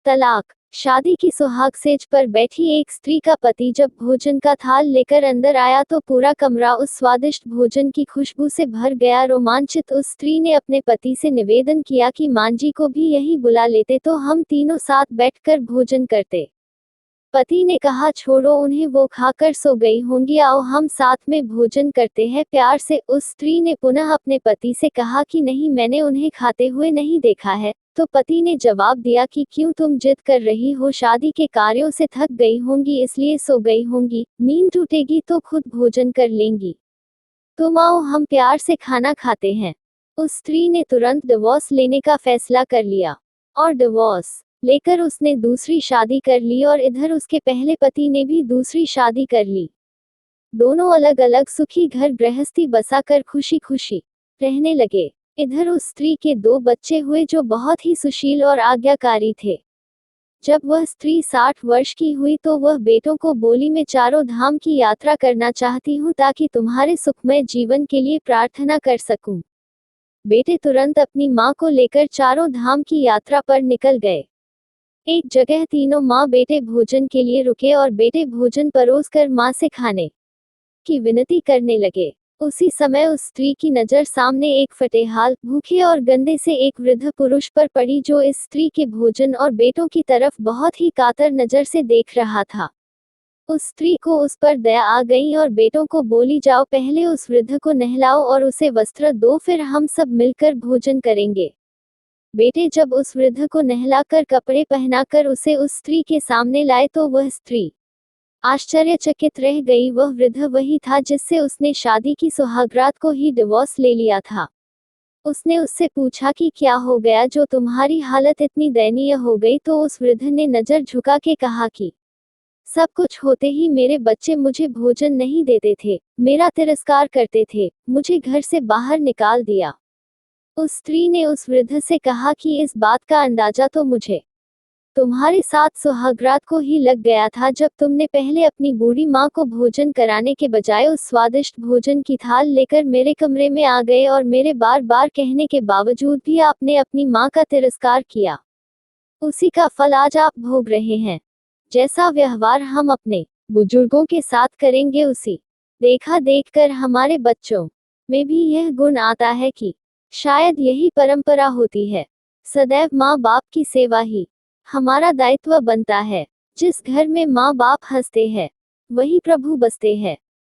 तलाक। शादी की सुहाग सेज पर बैठी एक स्त्री का पति जब भोजन का थाल लेकर अंदर आया तो पूरा कमरा उस स्वादिष्ट भोजन की खुशबू से भर गया। रोमांचित उस स्त्री ने अपने पति से निवेदन किया कि मांझी को भी यहीं बुला लेते तो हम तीनों साथ बैठकर भोजन करते। पति ने कहा, छोड़ो उन्हें, वो खाकर सो गई होंगी, आओ हम साथ में भोजन करते हैं प्यार से। उस स्त्री ने पुनः अपने पति से कहा कि नहीं, मैंने उन्हें खाते हुए नहीं देखा है। तो पति ने जवाब दिया कि क्यों, तुम जिद कर रही हो, शादी के कार्यों से थक गई होंगी इसलिए सो गई होंगी, नींद टूटेगी तो खुद भोजन कर लेंगी। तुम आओ हम प्यार से खाना खाते हैं। उस स्त्री ने तुरंत डिवोर्स लेने का फैसला कर लिया और डिवोर्स लेकर उसने दूसरी शादी कर ली और इधर उसके पहले पति ने भी दूसरी शादी कर ली। दोनों अलग अलग सुखी घर गृहस्थी बसाकर खुशी खुशी रहने लगे। इधर उस स्त्री के 2 बच्चे हुए जो बहुत ही सुशील और आज्ञाकारी थे। जब वह स्त्री 60 वर्ष की हुई तो वह बेटों को बोली, मैं चारों धाम की यात्रा करना चाहती हूँ ताकि तुम्हारे सुखमय जीवन के लिए प्रार्थना कर सकूं। बेटे तुरंत अपनी माँ को लेकर चारों धाम की यात्रा पर निकल गए। एक जगह तीनों माँ बेटे भोजन के लिए रुके और बेटे भोजन परोसकर माँ से खाने की विनती करने लगे। उसी समय उस स्त्री की नजर सामने एक फटेहाल, भूखे और गंदे से एक वृद्ध पुरुष पर पड़ी जो इस स्त्री के भोजन और बेटों की तरफ बहुत ही कातर नजर से देख रहा था। उस स्त्री को उस पर दया आ गई और बेटों को बोली, जाओ पहले उस वृद्ध को नहलाओ और उसे वस्त्र दो, फिर हम सब मिलकर भोजन करेंगे। बेटे जब उस वृद्ध को नहलाकर कपड़े पहनाकर उसे उस स्त्री के सामने लाए तो वह स्त्री आश्चर्यचकित रह गई। वह वृद्ध वही था जिससे उसने शादी की सुहागरात को ही डिवोर्स ले लिया था। उसने उससे पूछा कि क्या हो गया जो तुम्हारी हालत इतनी दयनीय हो गई, तो उस वृद्ध ने नजर झुका के कहा कि सब कुछ होते ही मेरे बच्चे मुझे भोजन नहीं देते थे, मेरा तिरस्कार करते थे, मुझे घर से बाहर निकाल दिया। उस स्त्री ने उस वृद्ध से कहा कि इस बात का अंदाजा तो मुझे तुम्हारे साथ सुहागरात को ही लग गया था, जब तुमने पहले अपनी बूढ़ी माँ को भोजन कराने के बजाय उस स्वादिष्ट भोजन की थाल लेकर मेरे कमरे में आ गए और मेरे बार बार कहने के बावजूद भी आपने अपनी माँ का तिरस्कार किया। उसी का फल आज आप भोग रहे हैं। जैसा व्यवहार हम अपने बुजुर्गों के साथ करेंगे, उसी देखा देखकर हमारे बच्चों में भी यह गुण आता है कि शायद यही परंपरा होती है। सदैव माँ बाप की सेवा ही हमारा दायित्व बनता है। जिस घर में माँ बाप हंसते हैं वही प्रभु बसते हैं।